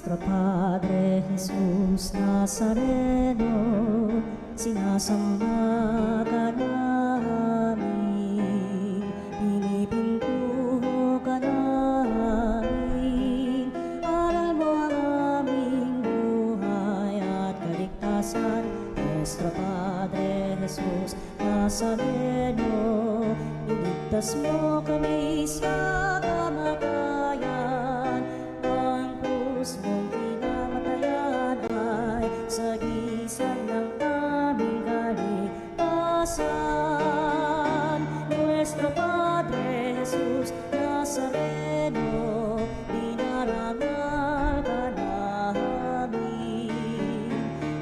Nuestro Padre Jesus Nazareno, sinasamba ka namin, pinipintuho ka namin, aral mo ang aming buhay at kaligtasan. Nuestro Padre Jesus Nazareno, iligtas mo kami sa kamatayan, ang krus mong pinamatayan ay sagisag ng aming kaligtasan. Nuestro Padre Jesus Nazareno, dinarangal ka namin.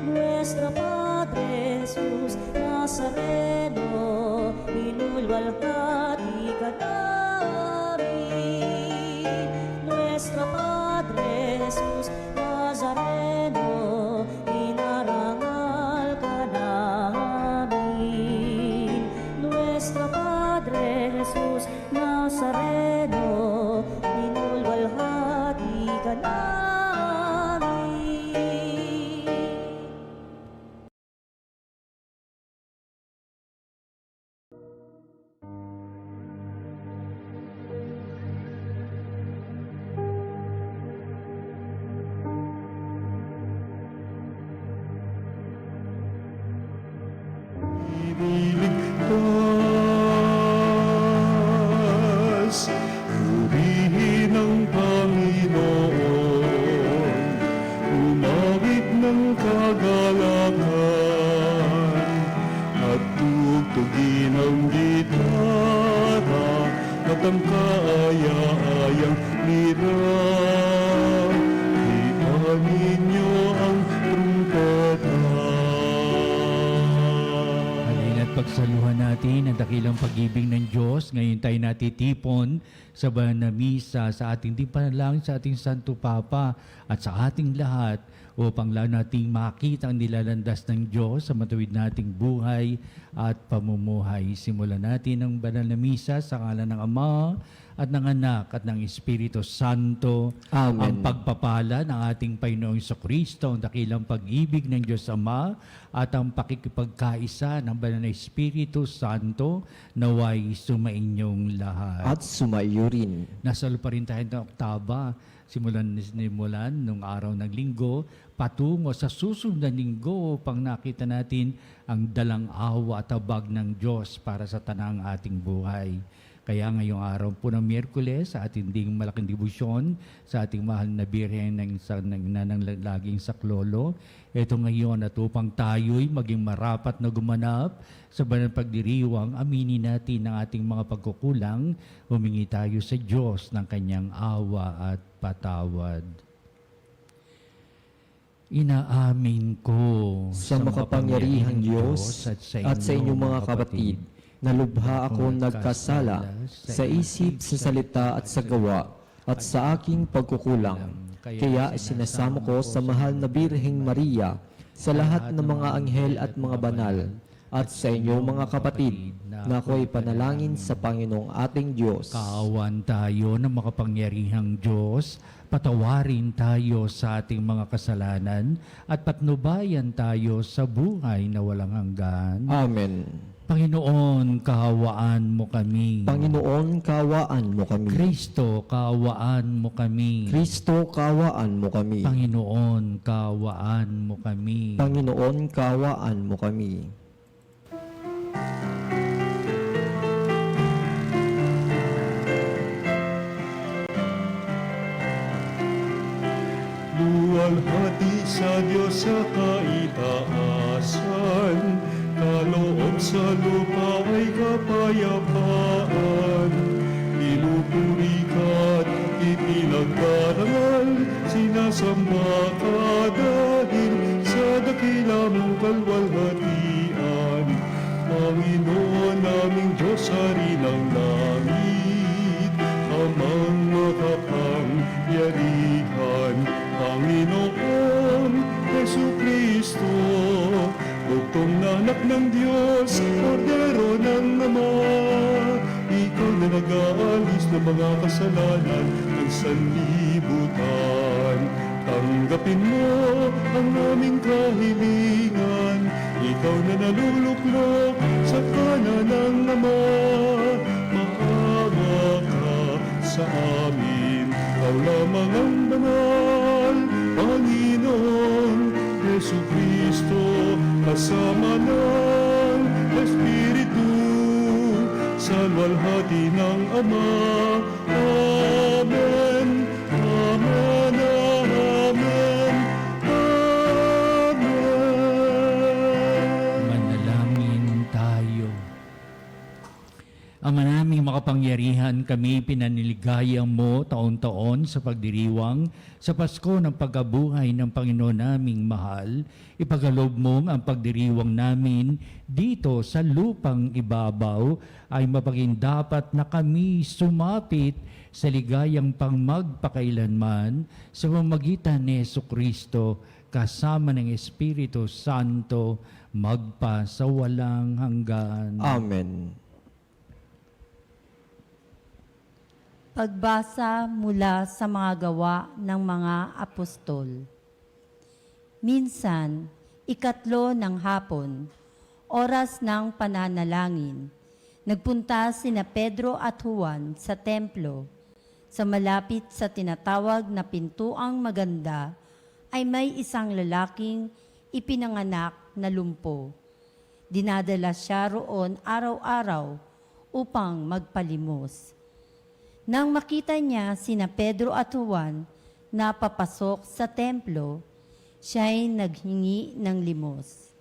Nuestro Padre Jesus Nazareno, inulwalhati ka namin. Nuestro Padre Jesus Nazareno, inarangal ka namin. Nuestro Padre Jesus Nazareno, inulwalhati ka namin. Iniligtas, purihin ang Panginoon, umawit ng kagalakan, at tugtugin ang gitara, at ang kaaya-ayang lira. Ipanin niyo ang trumpeta. Pagsaluhan natin ang dakilang pag-ibig ng Diyos. Ngayon tayo natitipon sa banal na misa sa ating panalangin sa ating Santo Papa at sa ating lahat upang lalo nating makita ang nilalandas ng Diyos sa matuwid nating buhay at pamumuhay. Simulan natin ang banal na misa sa ngalan ng Ama at ng Anak at ng Espiritu Santo. Amen. Ang pagpapala ng ating Panginoong Jesucristo, ang dakilang pag-ibig ng Diyos Ama at ang pakikipagkaisa ng banal na Espiritu Santo naway sumainyong lahat. At sumaiyo rin. Nasalo pa rin tayo ng oktaba, simulan nung araw ng linggo, patungo sa susunod na linggo upang nakita natin ang dalang awa at habag ng Diyos para sa tanang ating buhay. Kaya ngayong araw po ng Miyerkules, sa ating ding malaking debosyon sa ating mahal na Birhen ng laging saklolo, ito ngayon at upang tayo'y maging marapat na gumanap sa banal pagdiriwang, aminin natin ang ating mga pagkukulang, humingi tayo sa Diyos ng kanyang awa at patawad. Inaamin ko Sa makapangyarihang Diyos at sa inyong mga kapatid, na lubha ako nagkasala sa isip, sa salita at sa gawa, at sa aking pagkukulang. Kaya isinasamo ko sa mahal na Birheng Maria, sa lahat ng mga anghel at mga banal, at sa inyong mga kapatid, na ako'y panalangin sa Panginoong ating Diyos. Kaawan tayo ng makapangyarihang Diyos, patawarin tayo sa ating mga kasalanan, at patnubayan tayo sa buhay na walang hanggan. Amen. Panginoon, kaawaan mo kami. Panginoon, kaawaan mo kami. Kristo, kaawaan mo kami. Kristo, kaawaan mo kami. Panginoon, kaawaan mo kami. Panginoon, kaawaan mo kami. Luwalhati sa Diyos sa kaitaasan, kaloob sa lupa ay kapayapaan. Pinupuri ka't ipinagdarangal, sinasamba ka dahil sa dakila mong kalwalhatian. Panginoon naming Diyos, Hari ng langit, Amang makapangyarihan, Panginoon Jesucristo, bugtong na anak ng Diyos, kordero ng Ama. Ikaw na nag-aalis ng mga kasalanan ng sanlibutan. Tanggapin mo ang aming kahilingan, ikaw na naluluklok sa kanan ng Ama. Maawa ka sa amin, ikaw lamang ang banal, Panginoon Yesu Kristo, kasama ng Espiritu, sa luwalhati ng Ama. Amen, Amen, Amen, Amen. Manalangin tayo. Ama naming makapangyarihan, kami pinaniligaya mo taon-taon sa pagdiriwang sa Pasko ng pagkabuhay ng Panginoon naming mahal. Ipagkaloob mong ang pagdiriwang namin dito sa lupang ibabaw ay mapagindapat na kami sumapit sa ligayang pangmagpakailanman sa pamamagitan ni Jesucristo kasama ng Espiritu Santo magpa sa walang hanggan. Amen. Pagbasa mula sa mga gawa ng mga apostol. Minsan, 3 ng hapon, oras ng pananalangin, nagpunta sina Pedro at Juan sa templo. Sa malapit sa tinatawag na pintuang maganda ay may isang lalaking ipinanganak na lumpo. Dinadala siya roon araw-araw upang magpalimos. Nang makita niya sina Pedro at Juan na papasok sa templo, siya'y naghingi ng limos.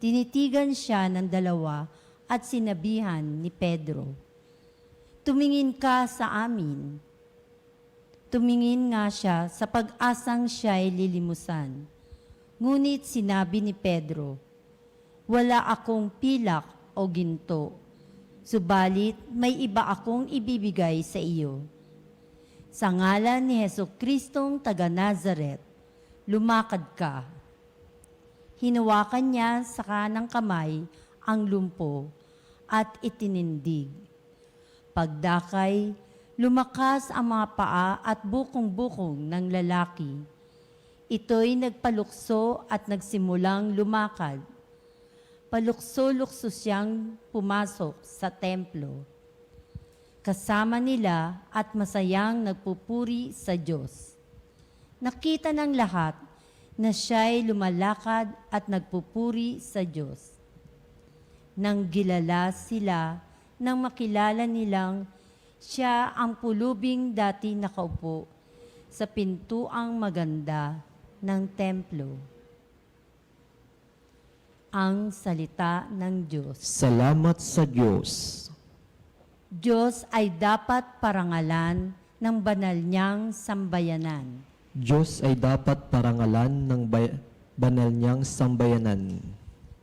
Tinitigan siya ng dalawa at sinabihan ni Pedro, "Tumingin ka sa amin." Tumingin nga siya sa pag-asang siya'y lilimusan. Ngunit sinabi ni Pedro, "Wala akong pilak o ginto. Subalit may iba akong ibibigay sa iyo. Sa ngalan ni Jesucristong taga Nazaret, lumakad ka." Hinawakan niya sa kanang kamay ang lumpo at itinindig. Pagdakay, lumakas ang mga paa at bukong-bukong ng lalaki. Ito'y nagpalukso at nagsimulang lumakad. Palukso-lukso siyang pumasok sa templo. Kasama nila at masayang nagpupuri sa Diyos. Nakita ng lahat na siya'y lumalakad at nagpupuri sa Diyos. Nang gilala sila nang makilala nilang siya ang pulubing dati nakaupo sa pintuang maganda ng templo. Ang salita ng Diyos. Salamat sa Diyos. Diyos ay dapat parangalan ng banal niyang sambayanan. Diyos ay dapat parangalan ng banal niyang sambayanan.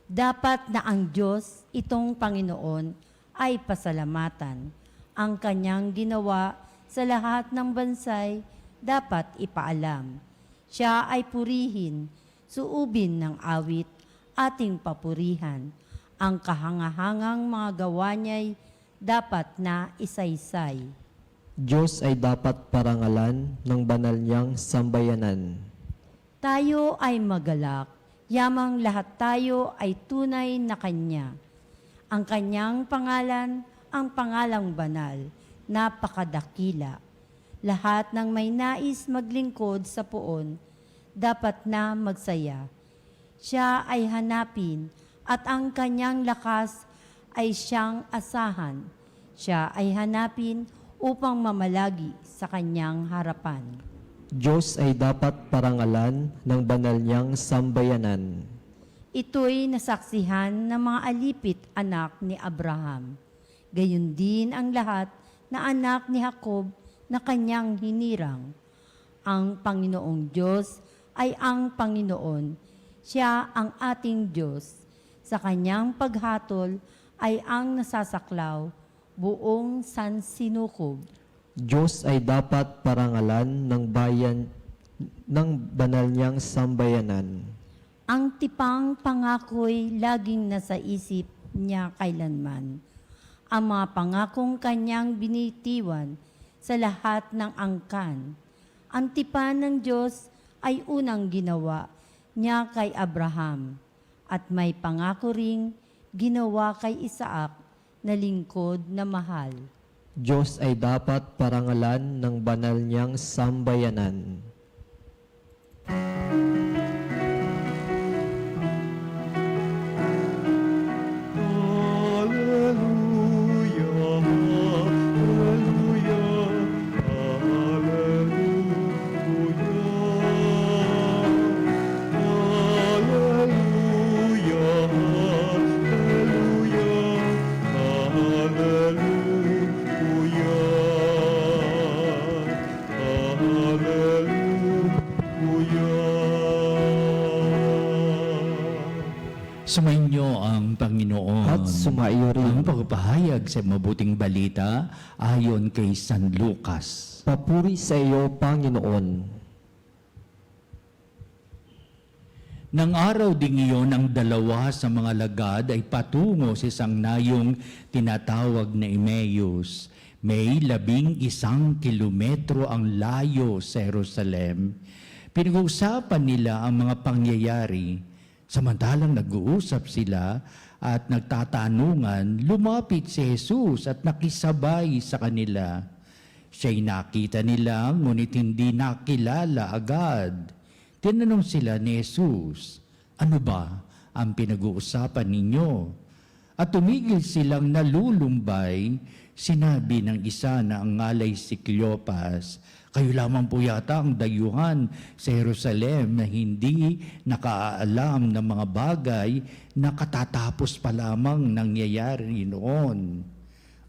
Dapat na ang Diyos, itong Panginoon, ay pasalamatan. Ang kanyang ginawa sa lahat ng bansay dapat ipaalam. Siya ay purihin, suubin ng awit, ating papurihan. Ang kahangahangang mga gawa niya'y dapat na isaysay. Diyos ay dapat parangalan ng banal niyang sambayanan. Tayo ay magalak, yamang lahat tayo ay tunay na Kanya. Ang Kanyang pangalan, ang pangalang banal, napakadakila. Lahat ng may nais maglingkod sa poon, dapat na magsaya. Siya ay hanapin at ang kanyang lakas ay siyang asahan. Siya ay hanapin upang mamalagi sa kanyang harapan. Diyos ay dapat parangalan ng banal niyang sambayanan. Ito'y nasaksihan ng mga alipit anak ni Abraham. Gayon din ang lahat na anak ni Jacob na kanyang hinirang. Ang Panginoong Diyos ay ang Panginoon. Siya ang ating Diyos. Sa kanyang paghatol ay ang nasasaklaw, buong sansinukob. Diyos ay dapat parangalan ng ng banal niyang sambayanan. Ang tipang pangako'y laging nasa isip niya kailanman. Ang mga pangakong kanyang binitiwan sa lahat ng angkan. Ang tipan ng Diyos ay unang ginawa niya kay Abraham at may pangako ring ginawa kay Isaac na lingkod na mahal. Diyos ay dapat parangalan ng banal niyang sambayanan. Hallelujah, hallelujah, hallelujah. Sumainyo ang Panginoon. At sumaiyo Ang rin. pagpapahayag sa mabuting balita ayon kay San Lucas. Papuri sa iyo, Panginoon. Nang araw ding iyon, ang dalawa sa mga lagad ay patungo sa isang nayong tinatawag na Emmaus. May 11 kilometro ang layo sa Jerusalem. Pinag-uusapan nila ang mga pangyayari. Samantalang nag-uusap sila at nagtatanungan, lumapit si Jesus at nakisabay sa kanila. Siya'y nakita nila, ngunit hindi nakilala agad. Tinanong sila ni Jesus, ano ba ang pinag-uusapan ninyo? At tumigil silang nalulumbay, sinabi ng isa na ang ngalay si Cleopas, kayo lamang po yata ang dayuhan sa Jerusalem na hindi nakaalam ng mga bagay na katatapos pa lamang nangyayari noon.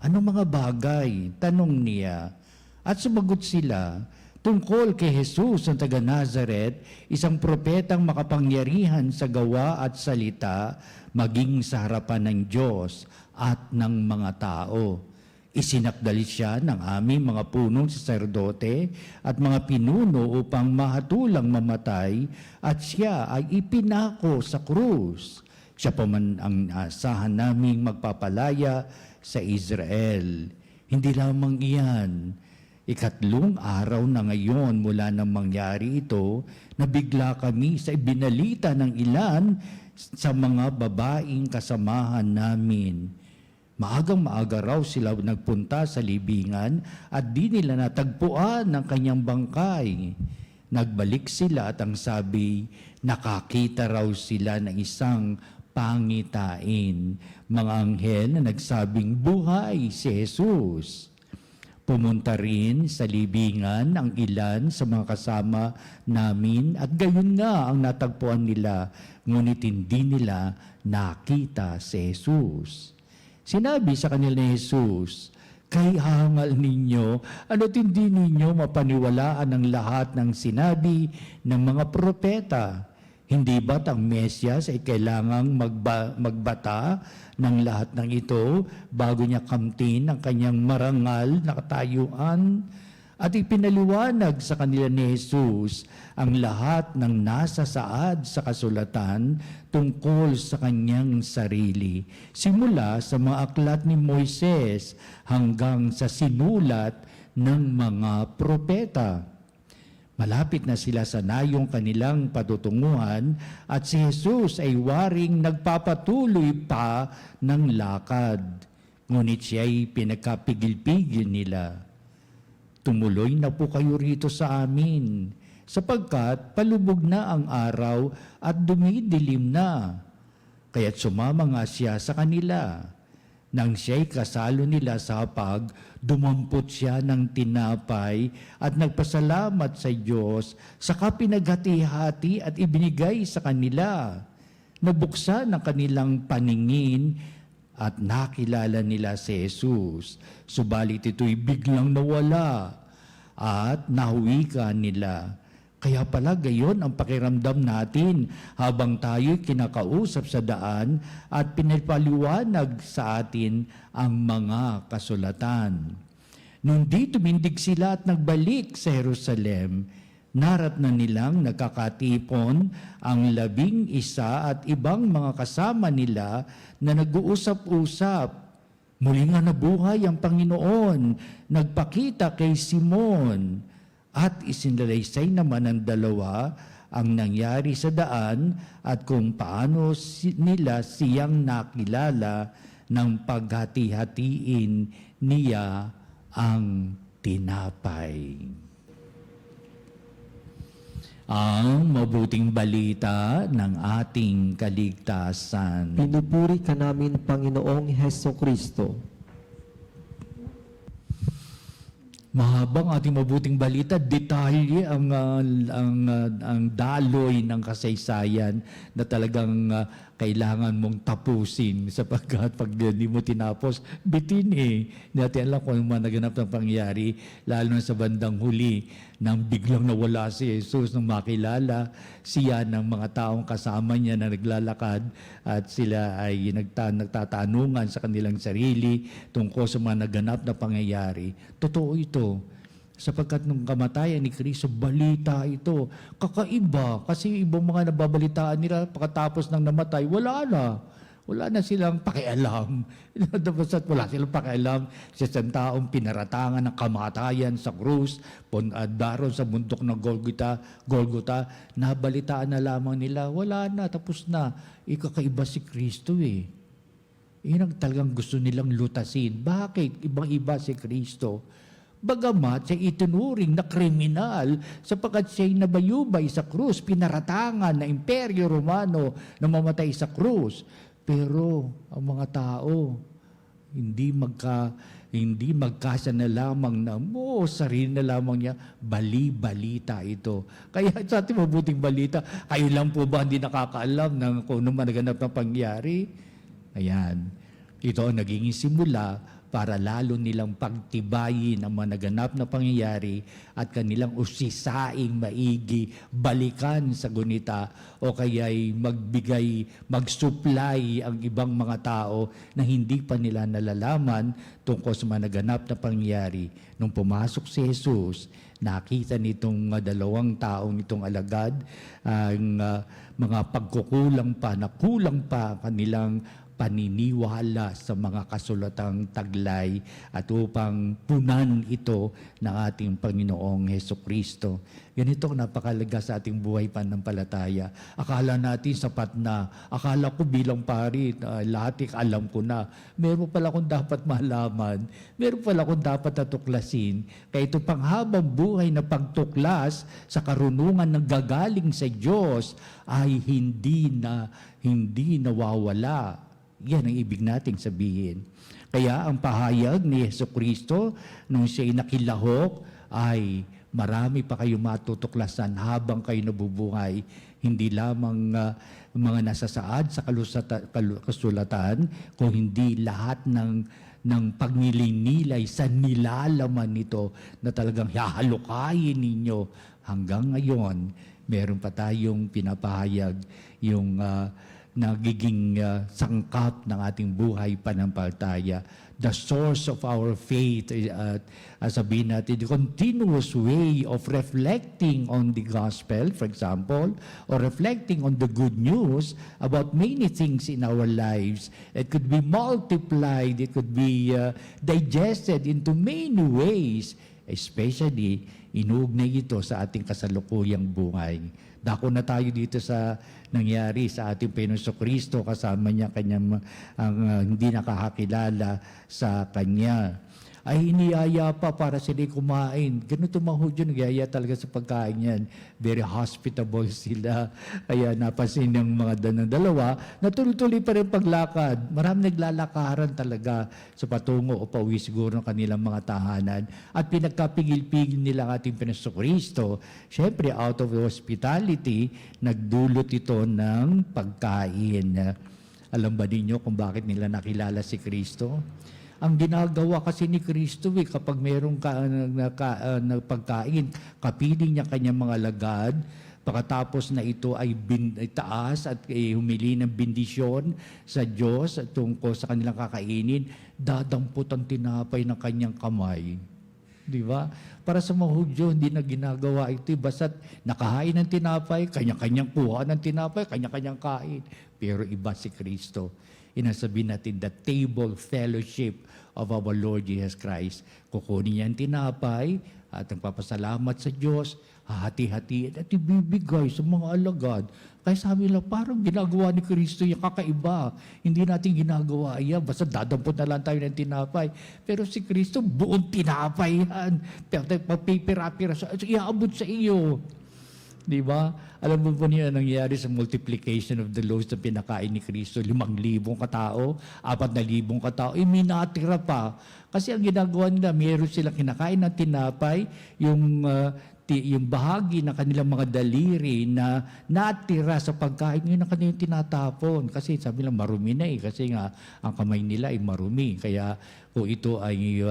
Ano mga bagay? Tanong niya. At sumagot sila, tungkol kay Jesus ang taga Nazaret, isang propetang makapangyarihan sa gawa at salita, maging sa harapan ng Diyos at ng mga tao. Isinakdal siya ng aming mga punong saserdote at mga pinuno upang mahatulang mamatay at siya ay ipinako sa krus. Siya pa man ang asahan naming magpapalaya sa Israel. Hindi lamang iyan. 3 araw na ngayon mula nang mangyari ito, nabigla kami sa ibinalita ng ilan sa mga babaeng kasamahan namin. Maagang-maaga raw sila nagpunta sa libingan at di nila natagpuan ang kanyang bangkay. Nagbalik sila at ang sabi, nakakita raw sila ng isang pangitain. Mga anghel na nagsabing buhay si Jesus. Pumunta rin sa libingan ang ilan sa mga kasama namin at gayon nga ang natagpuan nila, ngunit hindi nila nakita si Jesus. Sinabi sa kanila ni Jesus, kay hangal ninyo, ano't hindi ninyo mapaniwalaan ang lahat ng sinabi ng mga propeta? Hindi ba't ang Mesyas ay kailangang magbata ng lahat ng ito bago niya kamtin ang kanyang marangal na katayuan? At ipinaliwanag sa kanila ni Jesus ang lahat ng nasa saad sa kasulatan tungkol sa kanyang sarili. Simula sa mga aklat ni Moises hanggang sa sinulat ng mga propeta. Malapit na sila sa nayong kanilang patutunguhan at si Jesus ay waring nagpapatuloy pa ng lakad. Ngunit siya'y pinagkapigil-pigil nila. Tumuloy na po kayo rito sa amin, sapagkat palubog na ang araw at dumidilim na. Kaya't sumama nga siya sa kanila. Nang siya'y kasalo nila sa hapag, dumampot siya ng tinapay at nagpasalamat sa Diyos, saka pinaghati-hati at ibinigay sa kanila. Nabuksan ang kanilang paningin at nakilala nila si Jesus. Subalit ito'y biglang nawala at nahuwikan nila. Kaya pala gayon ang pakiramdam natin habang tayo'y kinakausap sa daan at pinapaliwanag sa atin ang mga kasulatan. Nung di tumindig sila at nagbalik sa Jerusalem, narat na nilang nagkakatipon ang 11 at ibang mga kasama nila na nag-uusap-usap. Muli nga nabuhay ang Panginoon, nagpakita kay Simon. At isinalaysay naman ng dalawa ang nangyari sa daan at kung paano nila siyang nakilala ng paghati-hatiin niya ang tinapay. Ang mabuting balita ng ating kaligtasan. Pinupuri ka namin, Panginoong Heso Kristo. Mahabang ating mabuting balita, detalye ang daloy ng kasaysayan na talagang kailangan mong tapusin sapagkat pag hindi mo tinapos, bitin eh. Hindi natin alam kung ano naganap ng pangyari, lalo na sa bandang huli nang biglang nawala si Jesus nang makilala siya ng mga taong kasama niya na naglalakad at sila ay nagtatanungan sa kanilang sarili tungkol sa mga naganap na pangyayari. Totoo ito. Sapagkat nung kamatayan ni Kristo, balita ito. Kakaiba. Kasi ibang mga nababalitaan nila pagkatapos ng namatay, wala na. Wala na silang pakialam. Wala silang pakialam sa isang taong pinaratangan ng kamatayan sa krus, daron sa bundok ng Golgota, nabalitaan na lamang nila, wala na, tapos na. Ikakaiba si Kristo eh. Yun ang talagang gusto nilang lutasin. Bakit? Ibang-iba si Kristo. Bagamat siya itinuring na kriminal sapagkat siya'y nabayubay sa krus, pinaratangan na Imperyo Romano na mamatay sa krus. Pero ang mga tao, hindi magkasa na lamang na sarili na lamang niya, bali-balita ito. Kaya sa ating mabuting balita, kayo lang po ba hindi nakakaalam ng kung ano man naganap ng pangyari? Ayan, ito ang naging simula para lalo nilang pagtibayin ang mga naganap na pangyayari at kanilang usisaing maigi, balikan sa gunita o kaya'y mag-supply ang ibang mga tao na hindi pa nila nalalaman tungkol sa mga naganap na pangyayari. Nung pumasok si Jesus, nakita nitong dalawang taong itong alagad ang mga pagkukulang pa, na kulang pa kanilang paniniwala sa mga kasulatang taglay at upang punan ito ng ating Panginoong Hesukristo. Ganito ang napakalaga sa ating buhay pananampalataya. Akala natin sapat na. Akala ko bilang pari, lahat alam ko na. Meron pala akong dapat malaman. Meron pala akong dapat natuklasin. Kaya ito panghabang buhay na pagtuklas sa karunungan ng gagaling sa Diyos ay hindi nawawala. Yan ang ibig nating sabihin. Kaya ang pahayag ni Hesukristo nung siya'y nakilahok ay marami pa kayo matutuklasan habang kayo nabubuhay. Hindi lamang mga nasasaad sa kasulatan, kung hindi lahat ng pagnilay-nilay sa nilalaman nito na talagang hahalukayin ninyo. Hanggang ngayon, meron pa tayong pinapahayag yung nagiging sangkap ng ating buhay pananampalataya. The source of our faith, sabihin natin, the continuous way of reflecting on the gospel, for example, or reflecting on the good news about many things in our lives. It could be multiplied, it could be digested into many ways, especially inuugnay ito sa ating kasalukuyang buhay. Dako na tayo dito sa nangyari sa ating Panginoon Kristo, kasama niya kanyang hindi nakakakilala sa Kanya. Ay iniyaya pa para sila kumain. Ganito mga Hudyo, nagyaya talaga sa pagkain yan. Very hospitable sila. Kaya napansin ng mga dalawa na tuloy-tuloy pa rin paglakad. Marami naglalakaran talaga sa patungo o pauwi siguro ng kanilang mga tahanan. At pinagkapigil-pigil nila ang ating Panginoon Kristo. Siyempre, out of hospitality, nagdulot ito ng pagkain. Alam ba ninyo kung bakit nila nakilala si Kristo? Ang ginagawa kasi ni Kristo kapag mayroong pagkain, kapiling niya kanyang mga lagad, pagkatapos na ito ay itaas at humili ng bendisyon sa Diyos at tungkol sa kanilang kakainin, dadampot ang tinapay ng kanyang kamay. Di ba? Para sa mga Hudyo, hindi na ginagawa ito. Basta't nakahain ng tinapay, kanya-kanyang kuha ng tinapay, kanya-kanyang kain. Pero iba si Kristo. Inasabihin natin the table fellowship of our Lord Jesus Christ. Kukunin niya ang tinapay, at nagpapasalamat sa Diyos, hahati-hatiin at ibibigay sa mga alagad. Kaya sabi lang, parang ginagawa ni Kristo yung kakaiba. Hindi natin ginagawa yan, basta dadampot na lang tayo ng tinapay. Pero si Kristo, buong tinapay yan. Papipira-pira, iaabot sa iyo. Di ba? Alam mo po niya nangyari sa multiplication of the loaves na pinakain ni Kristo? 5,000 katao, 4,000 katao, may natira pa. Kasi ang ginagawa nila, meron silang kinakain ng tinapay, yung bahagi ng kanilang mga daliri na natira sa pagkain, yun ang kanilang tinatapon. Kasi sabi lang, marumi na kasi nga ang kamay nila ay marumi. Kaya kung ito ay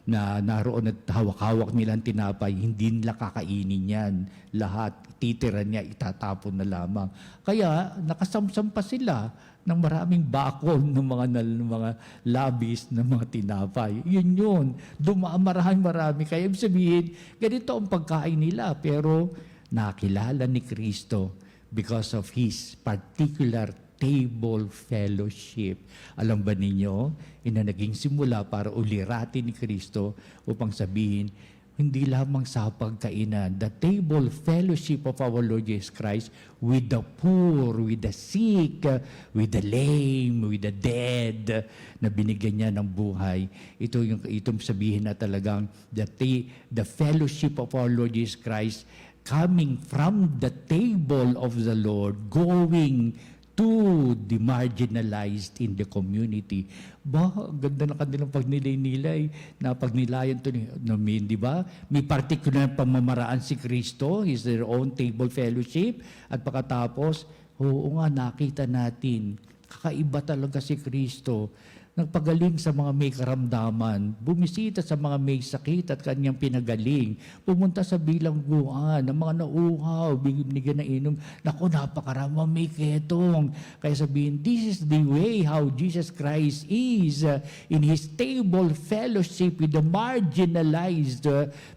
naroon at hawak-hawak nilang tinapay, hindi nila kakainin yan. Lahat, titira niya, itatapon na lamang. Kaya nakasamsam pa sila ng maraming bakol ng mga labis ng mga tinapay. Yun. Marami. Kaya ibig sabihin, ganito ang pagkain nila. Pero nakilala ni Kristo because of His particular table fellowship. Alam ba ninyo, ina naging simula para uliratin ni Kristo upang sabihin, hindi lamang sa pagkainan, the table fellowship of our Lord Jesus Christ with the poor, with the sick, with the lame, with the dead, na binigyan niya ng buhay. Itong sabihin na talagang the fellowship of our Lord Jesus Christ coming from the table of the Lord, going to the marginalized in the community. Ganda na kanilang pagnilay-nilay na pagnilayan to di ba? May particular pamamaraan si Kristo, is their own table fellowship, at pagkatapos, oo nga, nakita natin, kakaiba talaga si Kristo. Nagpagaling sa mga may karamdaman, bumisita sa mga may sakit at kanyang pinagaling, pumunta sa bilangguan, ng mga nauhaw, binigyan ng inom. Naku, napakarama, may ketong. Kaya sabihin, this is the way how Jesus Christ is in His table fellowship with the marginalized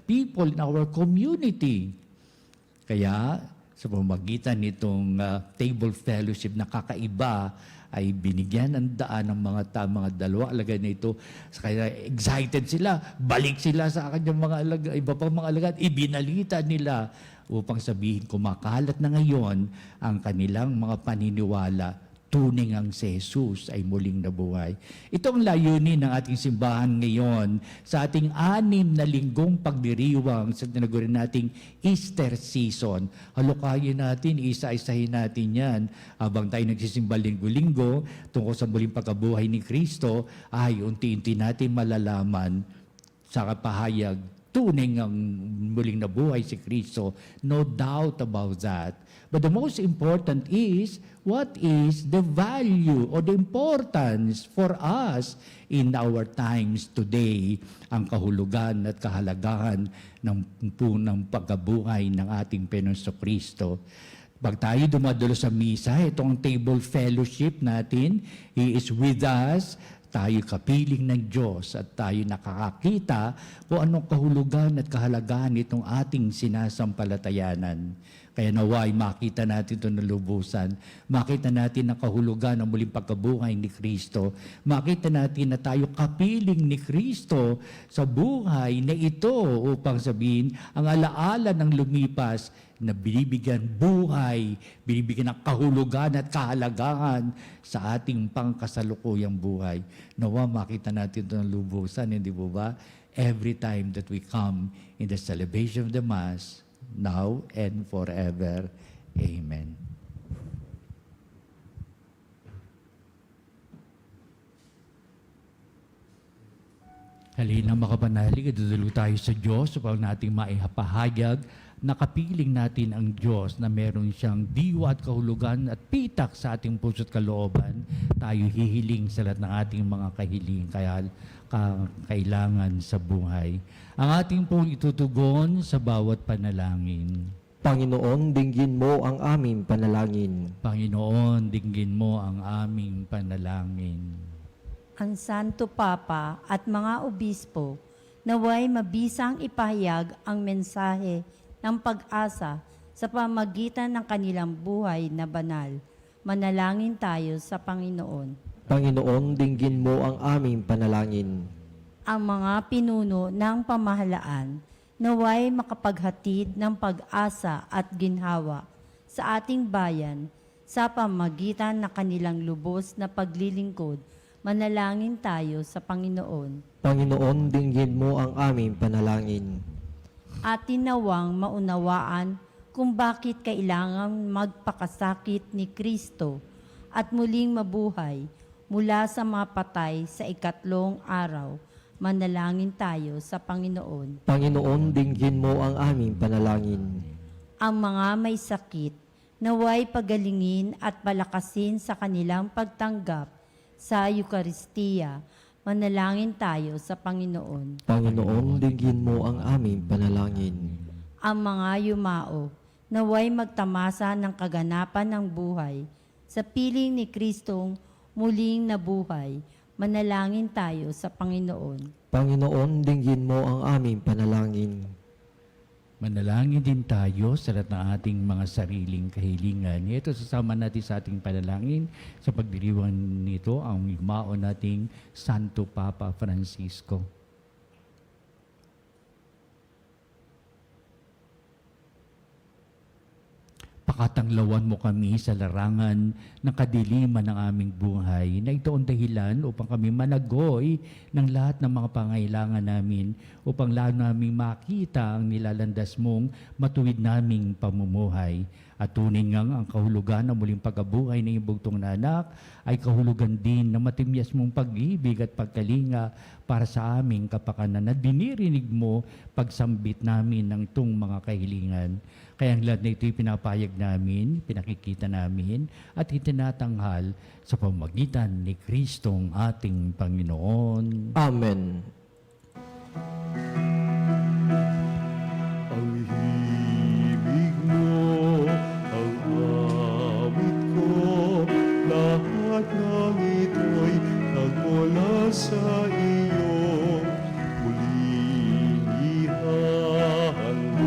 people in our community. Kaya, sa pamamagitan nitong table fellowship na kakaiba, ay binigyan ng daan ng mga dalawa alagad na ito. Kaya excited sila, balik sila sa kanyang mga alagad, iba pang mga alagad, ibinalita nila upang sabihin, kumakalat na ngayon ang kanilang mga paniniwala, tunay ang si Jesus ay muling nabuhay. Ito ang layunin ng ating simbahan ngayon sa ating 6 na linggong pagdiriwang sa tinaguri nating Easter season. Halukayin natin, isa-isahin natin yan habang tayo nagsisimba linggo-linggo tungkol sa muling pagkabuhay ni Kristo, ay unti-unti natin malalaman sa kapahayag tunay ang muling nabuhay si Kristo. No doubt about that. But the most important is, what is the value or the importance for us in our times today, ang kahulugan at kahalagahan ng pagkabuhay ng ating Panginoong Kristo. Pag tayo dumadalo sa misa, itong table fellowship natin, He is with us, tayo kapiling ng Diyos at tayo nakakakita kung anong kahulugan at kahalagahan itong ating sinasampalatayanan. Kaya naway makita natin ito na lubusan, makita natin ang kahulugan ng muling pagkabuhay ni Kristo, makita natin na tayo kapiling ni Kristo sa buhay na ito upang sabihin ang alaala ng lumipas na binibigyan buhay, binibigyan ng kahulugan at kahalagahan sa ating pangkasalukuyang buhay. Nawa makita natin ito ng lubusan, hindi po ba? Every time that we come in the celebration of the Mass, now and forever. Amen. Halina makapanalig, dudulo tayo sa Diyos upang nating maihapahayag na kapiling natin ang Diyos na meron siyang diwa at kahulugan at pitak sa ating puso't kalooban. Tayo hihiling sa lahat ng ating mga kahiling, kailangan sa buhay. Ang ating pong itutugon sa bawat panalangin. Panginoon, dinggin mo ang aming panalangin. Panginoon, dinggin mo ang aming panalangin. Ang Santo Papa at mga obispo naway mabisang ipahayag ang mensahe ng pag-asa sa pamagitan ng kanilang buhay na banal. Manalangin tayo sa Panginoon. Panginoon, dinggin mo ang aming panalangin. Ang mga pinuno ng pamahalaan naway makapaghatid ng pag-asa at ginhawa sa ating bayan sa pamagitan ng kanilang lubos na paglilingkod. Manalangin tayo sa Panginoon. Panginoon, dinggin mo ang aming panalangin. Atin nawang maunawaan kung bakit kailangan magpakasakit ni Kristo at muling mabuhay mula sa mga patay sa ikatlong araw. Manalangin tayo sa Panginoon. Panginoon, dinggin mo ang aming panalangin. Ang mga may sakit, naway pagalingin at palakasin sa kanilang pagtanggap sa Eukaristiya. Manalangin tayo sa Panginoon. Panginoon, dinggin mo ang aming panalangin. Ang mga yumao, naway magtamasa ng kaganapan ng buhay sa piling ni Kristong muling nabuhay. Manalangin tayo sa Panginoon. Panginoon, dinggin mo ang aming panalangin. Manalangin din tayo sa lahat ng ating mga sariling kahilingan. Ito, sasama natin sa ating panalangin sa pagdiriwang nito ang yumao nating Santo Papa Francisco. Pakatanglawan mo kami sa larangan ng kadiliman ng aming buhay na ito ang dahilan upang kami managoy ng lahat ng mga pangailangan namin upang lalo namin makita ang nilalandas mong matuwid naming pamumuhay. At tunay ngang ang kahulugan ng muling pagkabuhay ng iyong bugtong na anak ay kahulugan din ng matimyas mong pag-ibig at pagkalinga para sa aming kapakanan at dinirinig mo pagsambit namin ng itong mga kahilingan. Kaya ang lahat na ito'y pinapayag namin, pinakikita namin, at itinatanghal sa pamamagitan ni Kristong ating Panginoon. Amen. Ang himig mo, ang awit ko, lahat ng ito'y nagmula sa iyo. Muling ihahandog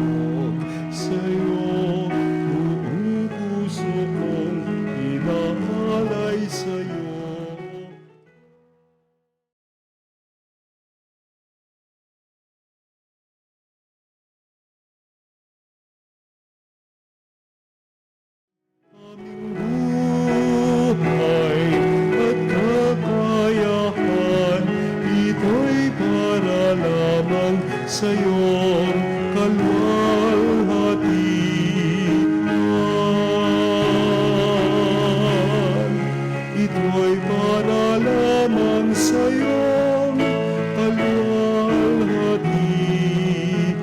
sa'yo, buong puso kong inaalay sa'yo. Aming buhay at kakayahan, ito'y para lamang sa iyong kalwalhatian. Ito'y para lamang sa iyong kalwalhatian.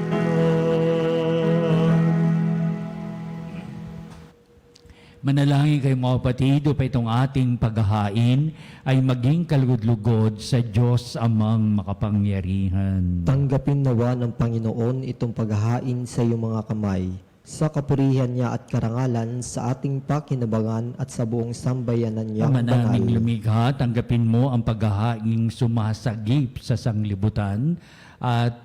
Manalangin kayo mga kapatid upang itong ating paghahain ay maging kalugod-lugod sa Diyos amang makapangyarihan. Tanggapin nawa ng Panginoon itong paghahain sa iyong mga kamay, sa kapurihan niya at karangalan sa ating pakinabangan at sa buong sambayanan niyang Ama naming banal. lumikha, tanggapin mo ang paghahaing sumasagip sa sanglibutan at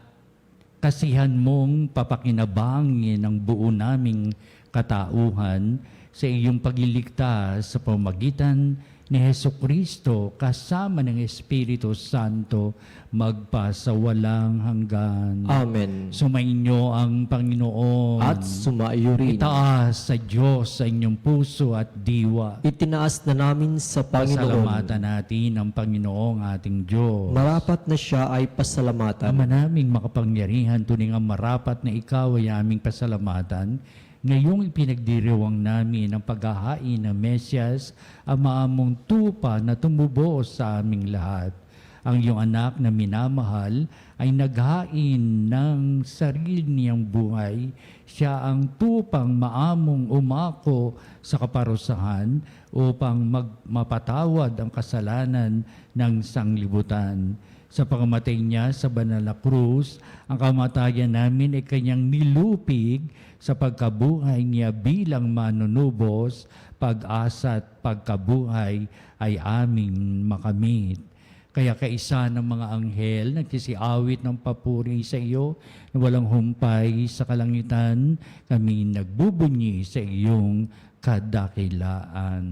kasihan mong papakinabangin ang buo naming katauhan sa iyong pagliligtas sa pamamagitan ni Hesukristo kasama ng Espiritu Santo magpasawalang hanggan. Amen. Sumainyo ang Panginoon. At sumaiyo rin. Itaas sa Diyos sa inyong puso at diwa. Itinaas na namin sa Pasalamatan Panginoon. natin ang Panginoong ating Diyos. Marapat na siya ay pasalamatan. Ama naming makapangyarihan, tuning ang marapat na ikaw ay aming pasalamatan. Ngayong ipinagdiriwang namin ang paghahain ng Mesyas, ang maamong tupa na tumubos sa aming lahat. Ang iyong anak na minamahal ay naghain ng sarili niyang buhay. Siya ang tupang maamong umako sa kaparusahan upang mapatawad ang kasalanan ng sanglibutan. Sa pagkamatay niya sa banal na krus, ang kamatayan namin ay kanyang nilupig sa pagkabuhay niya bilang manunubos, pag-asa at pagkabuhay ay aming makamit. Kaya kaisa ng mga anghel nagsisiawit ng papuri sa iyo na walang humpay sa kalangitan, kami nagbubunyi sa iyong kadakilaan.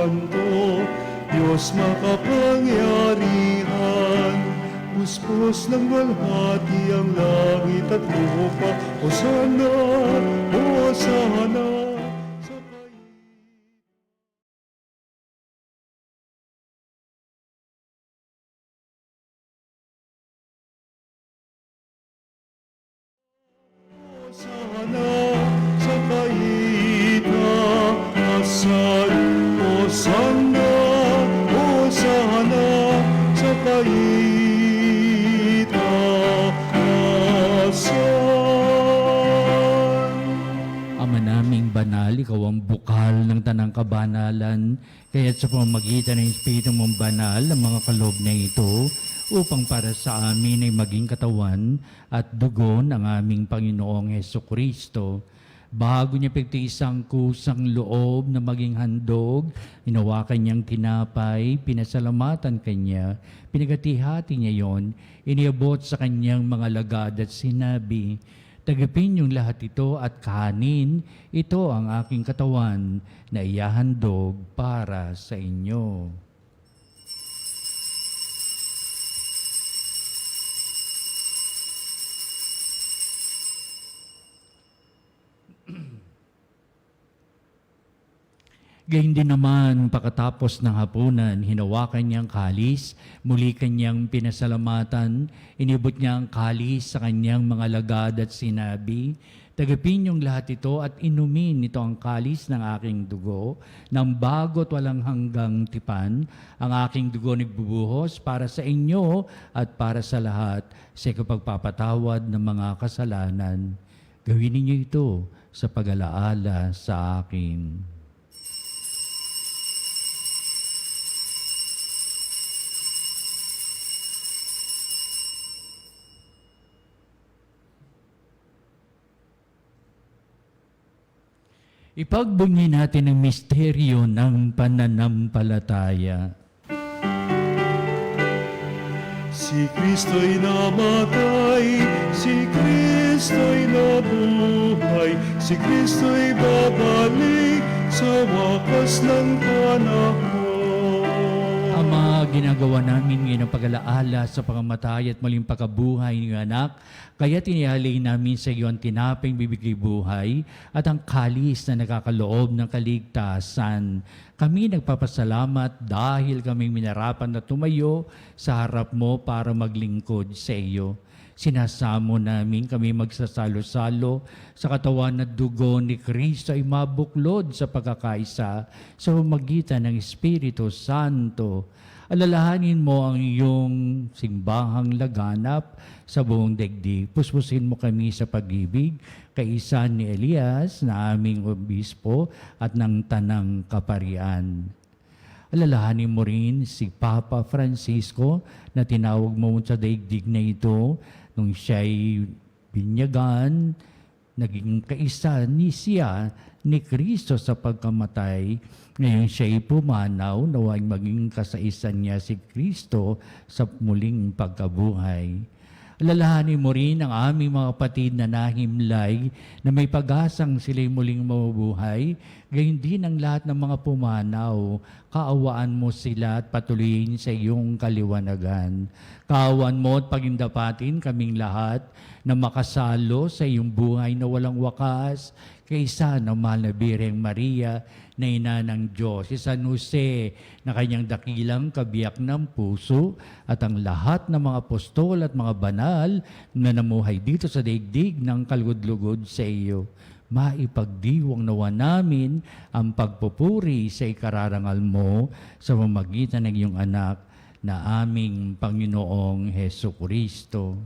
santo, Diyos makapangyarihan. Puspos ng walhati ang langit at lupa, Hosana, Hosana. Sa Hosana sa kaitaasan, Hosana, Hosana sa kaitaasan. Ama naming banal, ikaw ang bukal ng tanang kabanalan, kaya't sa pamamagitan ng Espiritu mong banal, ang mga kaloob na ito, upang para sa amin ay maging katawan at dugo ng aming Panginoong Hesukristo. Bago niya pagtiisang kusang loob na maging handog, inawakan niyang tinapay, pinasalamatan kanya, pinagati-hati niya yon, iniabot sa kanyang mga lagad at sinabi, "Tagapin yung lahat ito at kanin, ito ang aking katawan na iyahandog para sa inyo." Gayun din naman, pagkatapos ng hapunan, hinawakan niyang kalis, muli kanyang pinasalamatan, inibot niya ang kalis sa kanyang mga lagad at sinabi, "Tagapin niyong lahat ito at inumin ito ang kalis ng aking dugo, ng bago't walang hanggang tipan, ang aking dugo nagbubuhos para sa inyo at para sa lahat sa ikapagpapatawad ng mga kasalanan. Gawin ninyo ito sa pag-alaala sa akin." Ipagbunyi natin ang misteryo ng pananampalataya. Si Kristo'y namatay, si Kristo'y nabuhay, si Kristo'y babalik sa wakas ng panahon. Ama, ginagawa namin ngayon ang pag-alaala sa pangamatay at muling pagkabuhay ng anak, kaya tinihalay namin sa iyo ang tinaping bibigay buhay at ang kalis na nakakaloob ng kaligtasan. Kami nagpapasalamat dahil kami minarapan na tumayo sa harap mo para maglingkod sa iyo. Sinasamo namin kami magsasalo-salo sa katawan at dugo ni Kristo ay mabuklod sa pagkakaisa sa pamamagitan ng Espiritu Santo. Alalahanin mo ang iyong simbahang laganap sa buong daigdig. Puspusin mo kami sa pag-ibig, kaisa ni Elias na aming obispo at ng tanang kaparian. Alalahanin mo rin si Papa Francisco na tinawag mo sa daigdig na ito nung siya'y binyagan, naging kaisa siya ni Kristo sa pagkamatay. Ngayon siya'y pumanaw, nawa'y maging kasaisan niya si Kristo sa muling pagkabuhay. Alalahanin mo rin ang aming mga kapatid na nahimlay na may pag-asang sila'y muling mabubuhay. Gayon din ang lahat ng mga pumanaw. Kaawaan mo sila at patuloyin sa iyong kaliwanagan. Kaawaan mo at pagindapatin kaming lahat na makasalo sa iyong buhay na walang wakas kaysa ng mahal na Birheng Maria na ina ng Diyos, si San Jose na kanyang dakilang kabiyak ng puso at ang lahat ng mga apostol at mga banal na namuhay dito sa daigdig ng kalugod-lugod sa iyo. Maipagdiwang nawa namin ang pagpupuri sa ikararangal mo sa pamamagitan ng iyong anak na aming Panginoong Hesukristo.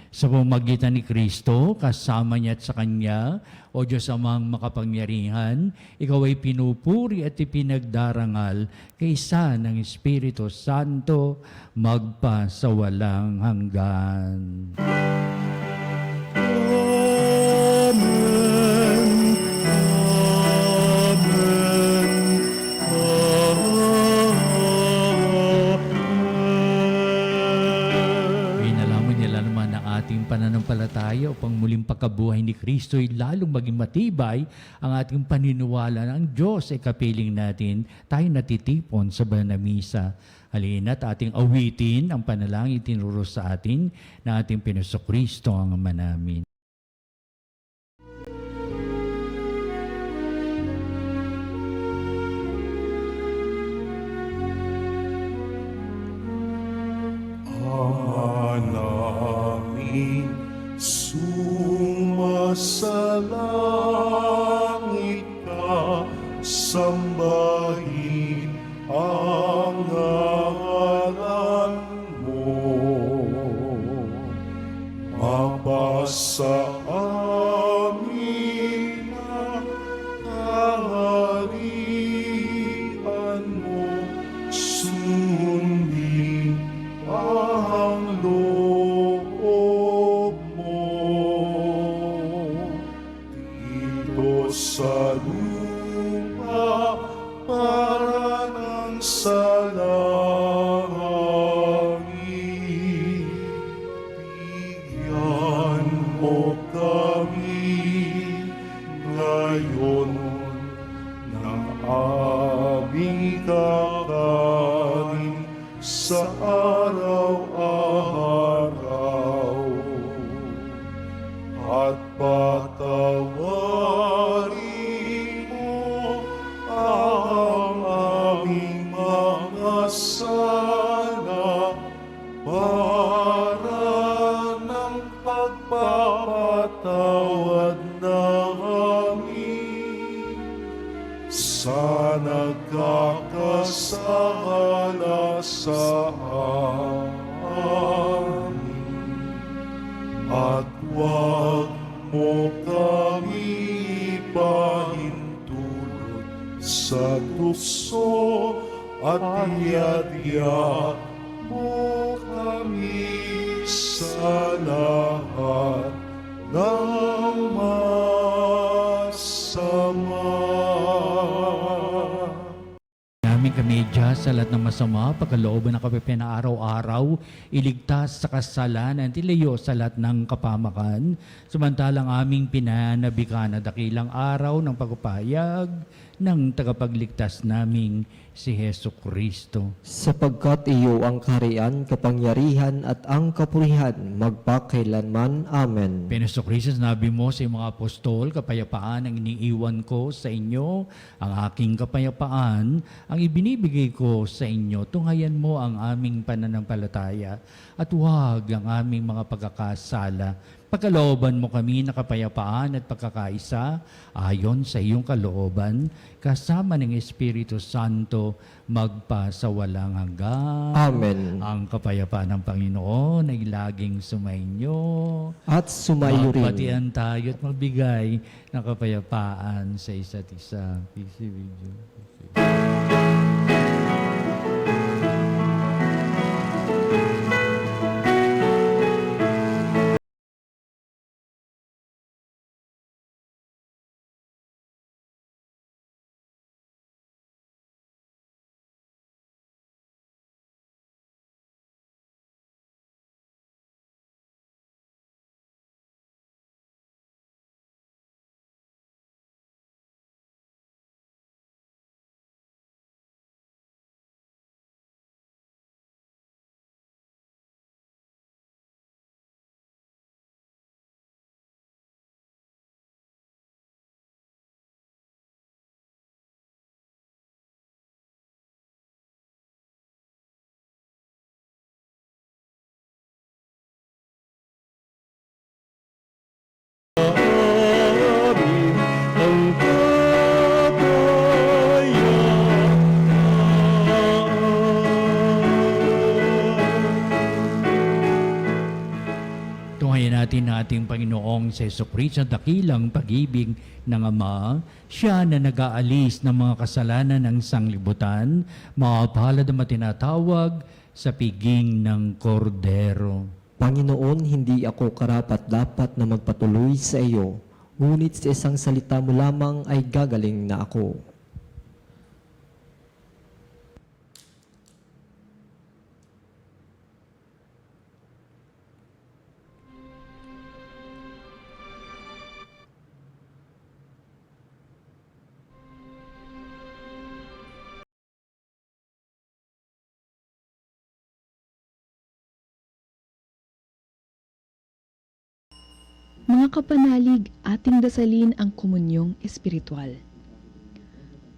Sa pamamagitan ni Kristo, kasama niya at sa Kanya, o Diyos Amang makapangyarihan, ikaw ay pinupuri at ipinagdarangal kaysa ng Espiritu Santo, magpa sa walang hanggan. Amen. Amen. Inalaman nila naman ang ating pananampalataya upang muling pagkabuhay ni Kristo ay lalong maging matibay ang ating paniniwala na ang Diyos ay kapiling natin, tayo natitipon sa banal na misa. Halina't ating awitin ang panalangin tinuro sa atin na ating Panginoong Kristo ang Ama namin. Ama namin, sumasalangit ka, sambahin ang ngalan mo. Mapasa amin ang kaharian mo, sundin ang loob mo dito sa lupa para ng sa langit. Bigyan mo kami ngayon ng aming kakanin sa araw-araw, at patawarin mo ang aming mga sala para ng pagpapatawad namin sa nagkakasala sa amin, at huwag mo kami ipahintulot sa tukso, at iadya mo kami sa lahat ng masama. Namin kami Diyas sa lahat ng masama, pagkalooban ng kapipian na araw-araw, iligtas sa kasalanan, tilayo sa lahat ng kapamakan, samantalang aming pinanabikan na dakilang araw ng pagpapahayag ng tagapagligtas naming si Heso Kristo. Sapagkat iyo ang kaharian, kapangyarihan at ang kapurihan magpakailanman. Amen. Panginoon Kristo, sinabi mo sa iyong mga apostol, kapayapaan ang iniiwan ko sa inyo, ang aking kapayapaan ang ibinibigay ko sa inyo. Tunghayan mo ang aming pananampalataya at huwag ang aming mga pagkakasala. Pagkalooban mo kami na kapayapaan at pagkakaisa ayon sa iyong kalooban, kasama ng Espiritu Santo, magpasawalang hanggan. Amen. Ang kapayapaan ng Panginoon ay laging sumainyo. At sumayo rin. Magbatian tayo at magbigay ng kapayapaan sa isa't isa. Peace be with you. Tunghayan natin na ating Panginoong sa Jesucristo, dakilang pag-ibig ng Ama, siya na nag-aalis ng mga kasalanan ng sanglibutan, mapalad ang matinatawag sa piging ng kordero. Panginoon, hindi ako karapat-dapat na magpatuloy sa iyo, ngunit sa isang salita mo lamang ay gagaling na ako. Mga kapanalig, ating dasalin ang komunyong espiritual.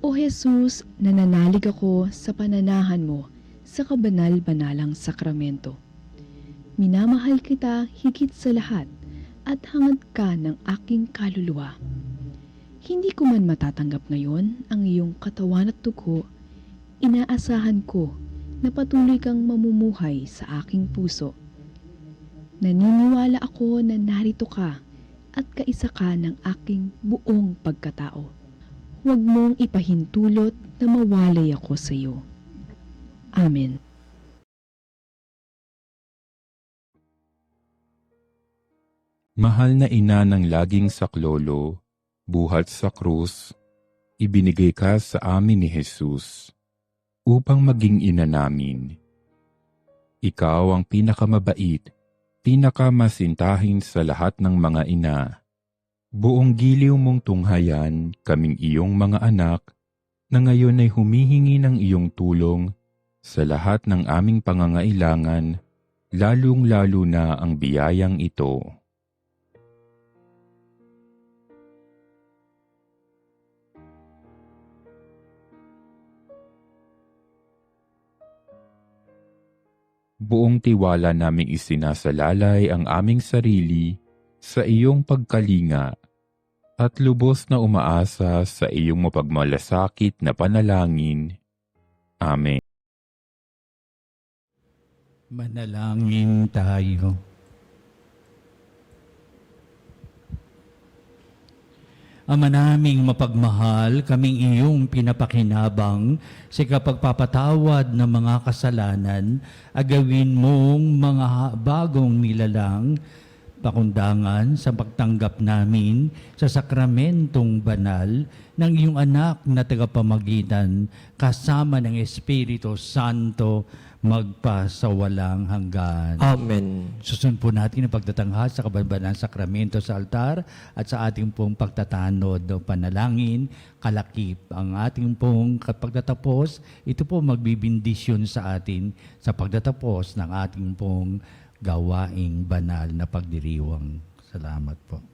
O Jesus, nananalig ako sa pananahan mo sa kabanal-banalang sakramento. Minamahal kita higit sa lahat at hangad ka ng aking kaluluwa. Hindi ko man matatanggap ngayon ang iyong katawan at dugo, inaasahan ko na patuloy kang mamumuhay sa aking puso. Naniniwala ako na narito ka at kaisa ka ng aking buong pagkatao. Huwag mong ipahintulot na mawalay ako sa iyo. Amen. Mahal na ina ng laging saklolo, buhat sa krus, ibinigay ka sa amin ni Jesus upang maging ina namin. Ikaw ang pinakamabait, pinakamasintahin sa lahat ng mga ina. Buong giliw mong tunghayan kaming iyong mga anak na ngayon ay humihingi ng iyong tulong sa lahat ng aming pangangailangan, lalong-lalo na ang biyayang ito. Buong tiwala naming isinasalalay ang aming sarili sa iyong pagkalinga at lubos na umaasa sa iyong mapagmalasakit na panalangin. Amen. Manalangin tayo. Ama naming mapagmahal, kaming iyong pinapakinabang sa kapagpapatawad ng mga kasalanan, agawin mong mga bagong nilalang, pakundangan sa pagtanggap namin sa sakramentong banal ng iyong anak na tagapamagitan kasama ng Espiritu Santo magpasawalang hanggan. Amen. Susunod po natin ang pagtatanghal sa kabanbanang sakramento sa altar at sa ating pong pagtatanod o panalangin, kalakip. Ang ating pong pagtatapos, ito po magbibindisyon sa atin sa pagtatapos ng ating pong gawaing banal na pagdiriwang. Salamat po.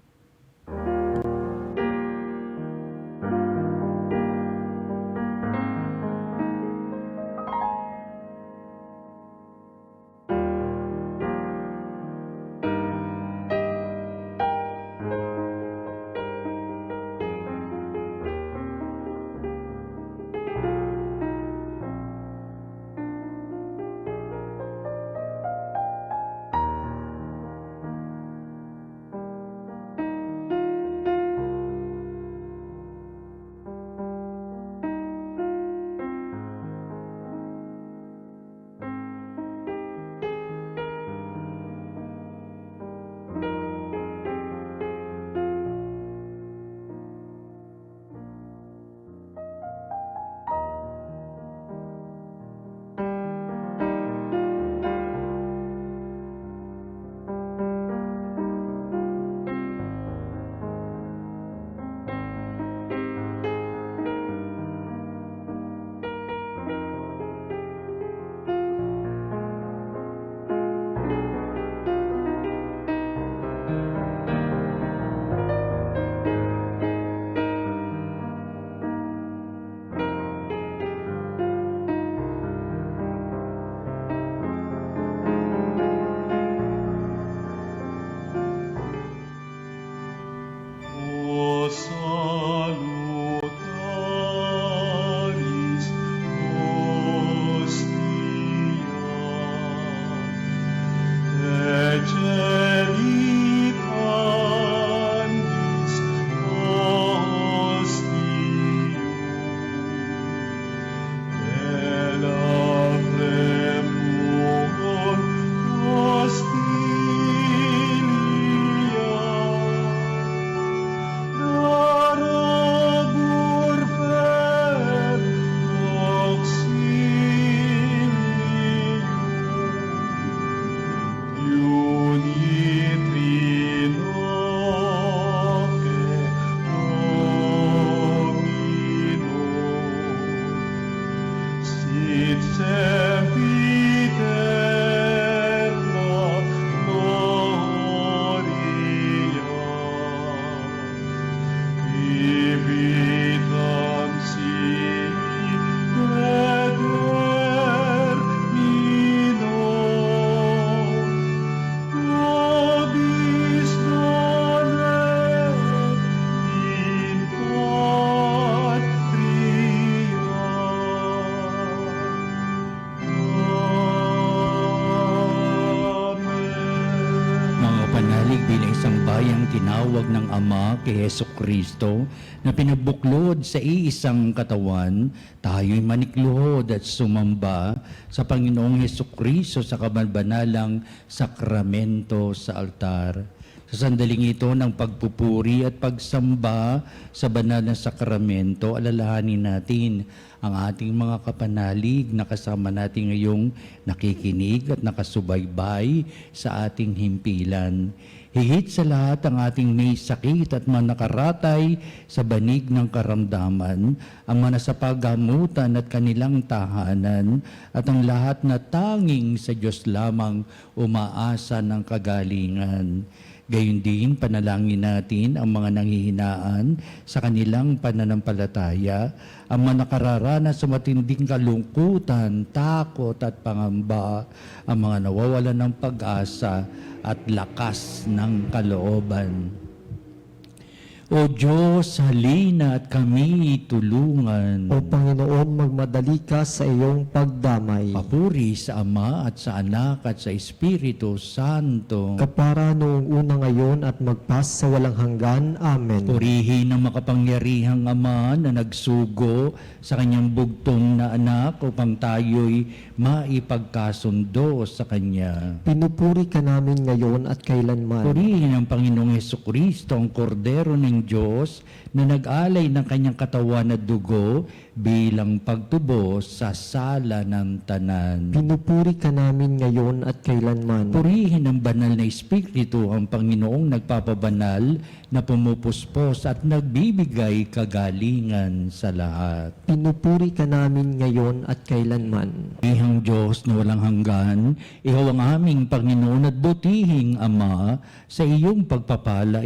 bilang isang bayang tinawag ng Ama kay Heso Kristo na pinabuklod sa iisang katawan, tayo'y manikluhod at sumamba sa Panginoong Heso Kristo sa kabanbanalang sakramento sa altar. Sa sandaling ito ng pagpupuri at pagsamba sa banal na sakramento, alalahanin natin ang ating mga kapanalig na kasama natin ngayong nakikinig at nakasubaybay sa ating himpilan. Higit sa lahat ang ating may sakit at manakaratay sa banig ng karamdaman, ang mga sa paggamutan at kanilang tahanan, at ang lahat na tanging sa Diyos lamang umaasa ng kagalingan. Gayon din, panalangin natin ang mga nanghihinaan sa kanilang pananampalataya, ang mga nakararanas sa matinding kalungkutan, takot at pangamba, ang mga nawawalan ng pag-asa at lakas ng kalooban. O Diyos, halina at kami tulungan. O Panginoon, magmadali ka sa iyong pagdamay. Papuri sa Ama at sa Anak at sa Espiritu Santo. Kapara noong una ngayon at magpas sa walang hanggan. Amen. Purihin ang makapangyarihang Ama na nagsugo sa kanyang bugtong na anak upang tayo'y maipagkasundo sa Kanya. Pinupuri ka namin ngayon at kailanman. Purihin ang Panginoong Hesukristo, ang kordero ng Diyos na nag-alay ng kanyang katawan at dugo bilang pagtubos sa sala ng tanan. Pinupuri ka namin ngayon at kailanman. Purihin ng banal na Espiritu ang Panginoong nagpapabanal na pumupuspos at nagbibigay kagalingan sa lahat. Pinupuri ka namin ngayon at kailanman. Ihang Diyos na walang hanggan, Ikaw ang aming Panginoon at butihing Ama, sa iyong pagpapala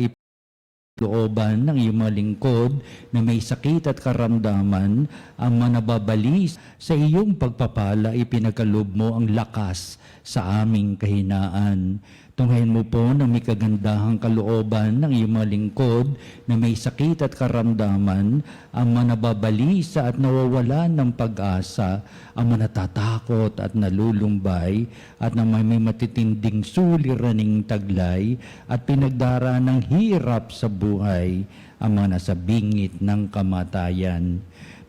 looban ng iyong mga lingkod na may sakit at karamdaman, ang manababalis sa iyong pagpapala, ipinagkaloob mo ang lakas sa aming kahinaan. Tunghayin mo po ng may kagandahang kalooban ng iyong mga lingkod na may sakit at karamdaman, ang manababalisa at nawawalan ng pag-asa, ang manatatakot at nalulumbay, at na may matitinding suliraning taglay at pinagdara ng hirap sa buhay, ang mga nasa bingit ng kamatayan.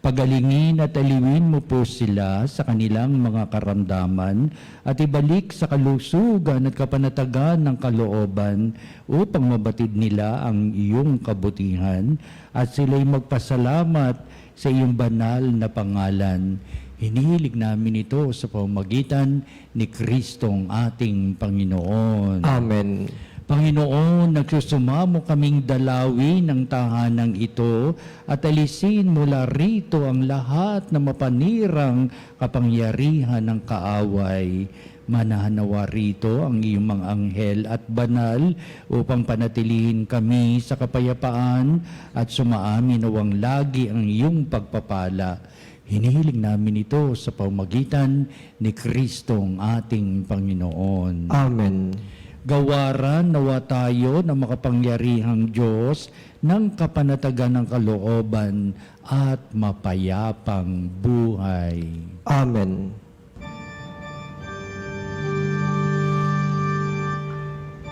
Pagalingin at aliwin mo po sila sa kanilang mga karamdaman at ibalik sa kalusugan at kapanatagan ng kalooban upang mabatid nila ang iyong kabutihan at sila'y magpasalamat sa iyong banal na pangalan. Hinihiling namin ito sa pamamagitan ni Kristong ating Panginoon. Amen. Panginoon, nagsusumamo kaming dalawin ng tahanang ito at alisin mula rito ang lahat na mapanirang kapangyarihan ng kaaway. Manahanawa rito ang iyong mga anghel at banal upang panatilihin kami sa kapayapaan at sumaamin nawang lagi ang iyong pagpapala. Hinihiling namin ito sa pamamagitan ni Kristong ating Panginoon. Amen. Gawaran nawa tayo ng makapangyarihang Diyos ng kapanatagan ng kalooban at mapayapang buhay. Amen.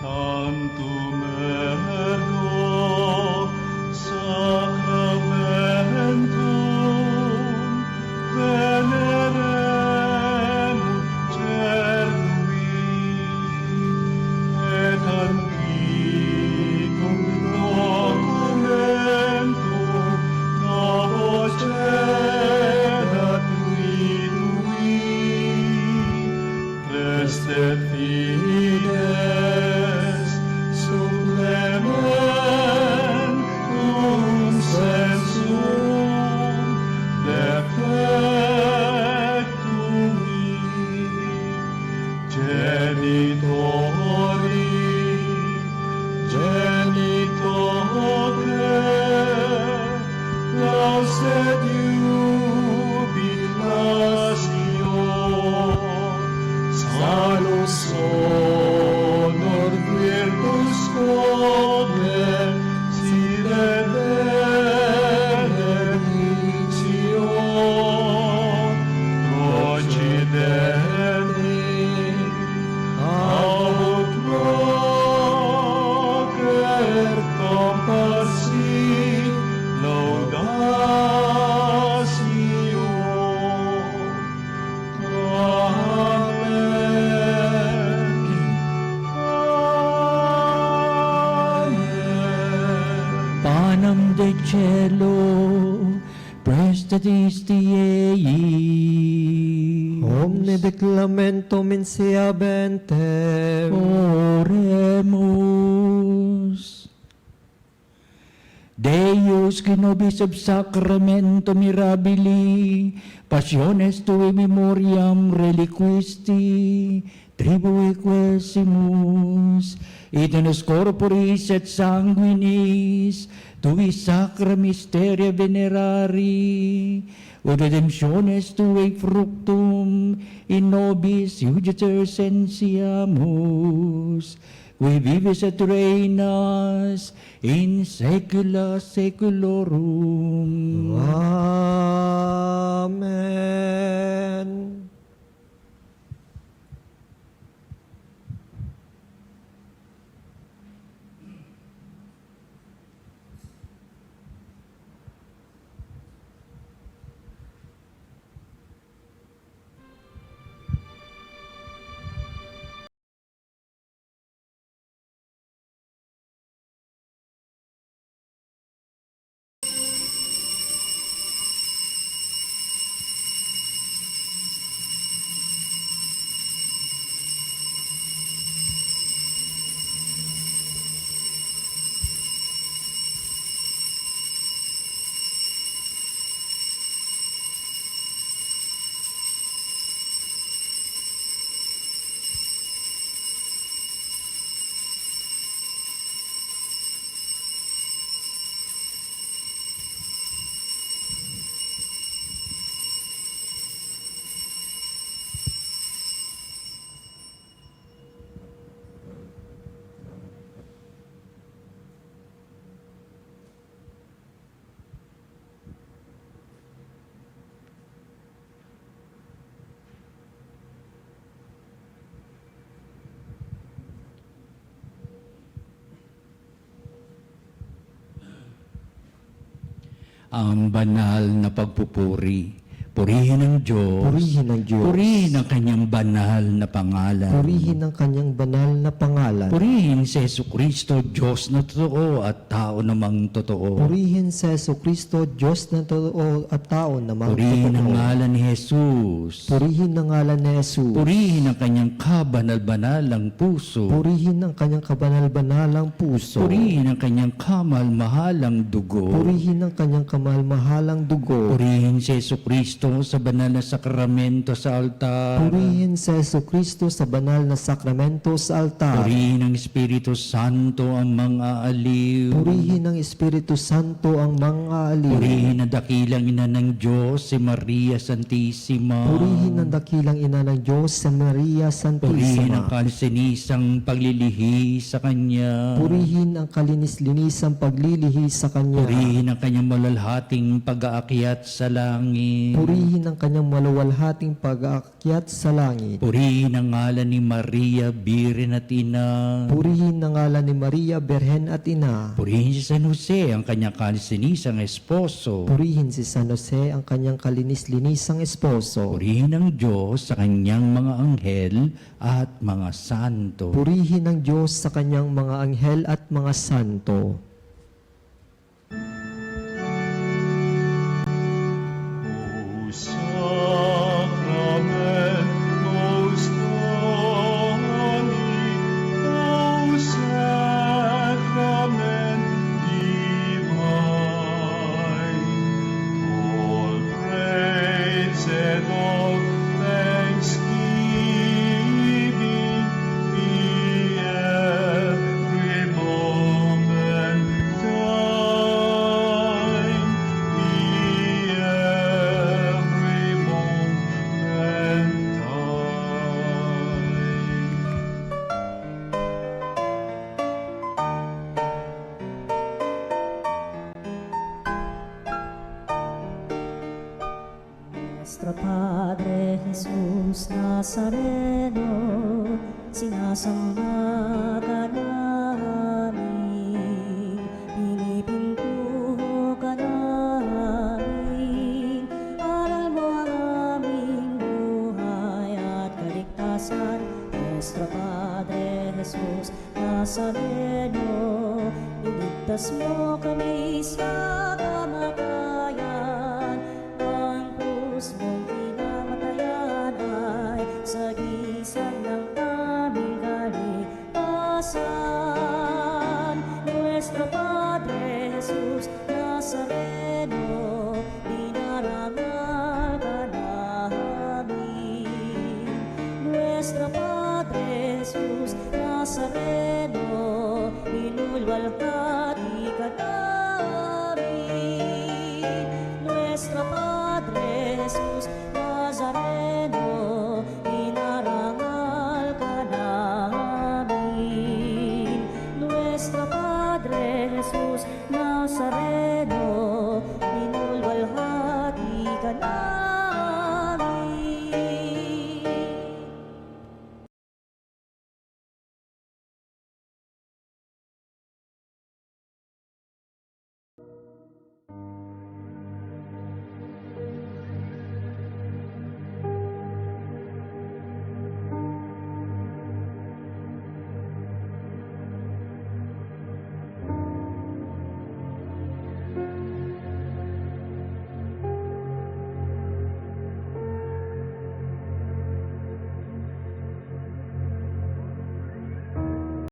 Tantum ergo sacramentum venerem cernui et antiquum documentum novos cedat tui manam de cielo, prestatis Diei. Omne declamento mensia bentem. Oremus. Deus que nobis ob sacramento mirabili, passiones tui memoriam reliquisti, tribui quesimus, et in us corporis et sanguinis, tui sacra mysteria venerari, ut redemptiones tui fructum in nobis iuditor sensiamus, qui vivis et reinas in saecula saeculorum. Amen. Ang banal na pagpupuri. Purihin ang Diyos. Purihin ang Diyos. Purihin ang kanyang banal na pangalan. Purihin ang kanyang banal na pangalan. Purihin si Jesucristo, Diyos na totoo at tao namang totoo. Purihin sa Jesucristo, Diyos na totoo at tao namang Purihin ang totoo. ngalan ni Jesus. Purihin ang ngalan ni Jesus. Purihin ang kanyang kabanal-banalang puso. Purihin ang kanyang kabanal-banalang puso. Purihin ang kanyang kamal-mahalang dugo. Purihin ang kanyang kamal-mahalang dugo. Purihin si Jesucristo sa banal na sakramento sa altar. Purihin sa Jesucristo sa banal na sakramento sa altar. Purihin ng Espiritu Santo ang mga aliw. Purihin ng Espiritu Santo ang mga aliw. Purihin ang dakilang ina ng Diyos, si Maria Santissima. Purihin ang dakilang ina ng Diyos sa Maria Purihin ang Santissima. kalsinisang paglilihi sa Kanya. Purihin ang kalinis-linisang paglilihi sa Kanya. Purihin ang kanyang malalhating pag-aakyat sa langit. Purihin ang kanyang maluwalhating pag-aakyat sa langit. Purihin ang ngalan ni Maria, Birhen at Ina. Purihin ang ngalan ni Maria, Berhen at Ina. Purihin si San Jose, ang kanyang kalsinisang esposo. Purihin si San Jose, ang kanyang kalinis-linisang esposo. Purihin ang Diyos sa kanyang mga anghel at mga santo. Purihin ang Diyos sa kanyang mga anghel at mga santo. O sacramentos Domini, O sacrament divine, all praise and all thanksgiving be every moment thine, be every moment thine. Nuestro Padre Jesus Nazareno, sinasamba ka namin, pinipintuho ka namin, aral mo ang aming buhay at kaligtasan. Nuestro Padre Jesus Nazareno, iligtas mo kami sa kamatayan. Ang krus mong pinamatayan ay sagisag ng aming kaligtasan. Nuestro Padre Jesus Nazareno, dinarangal ka namin. Nuestro Padre Jesus Nazareno, inulwalhati ka namin. Nuestro Padre Jesus Nazareno,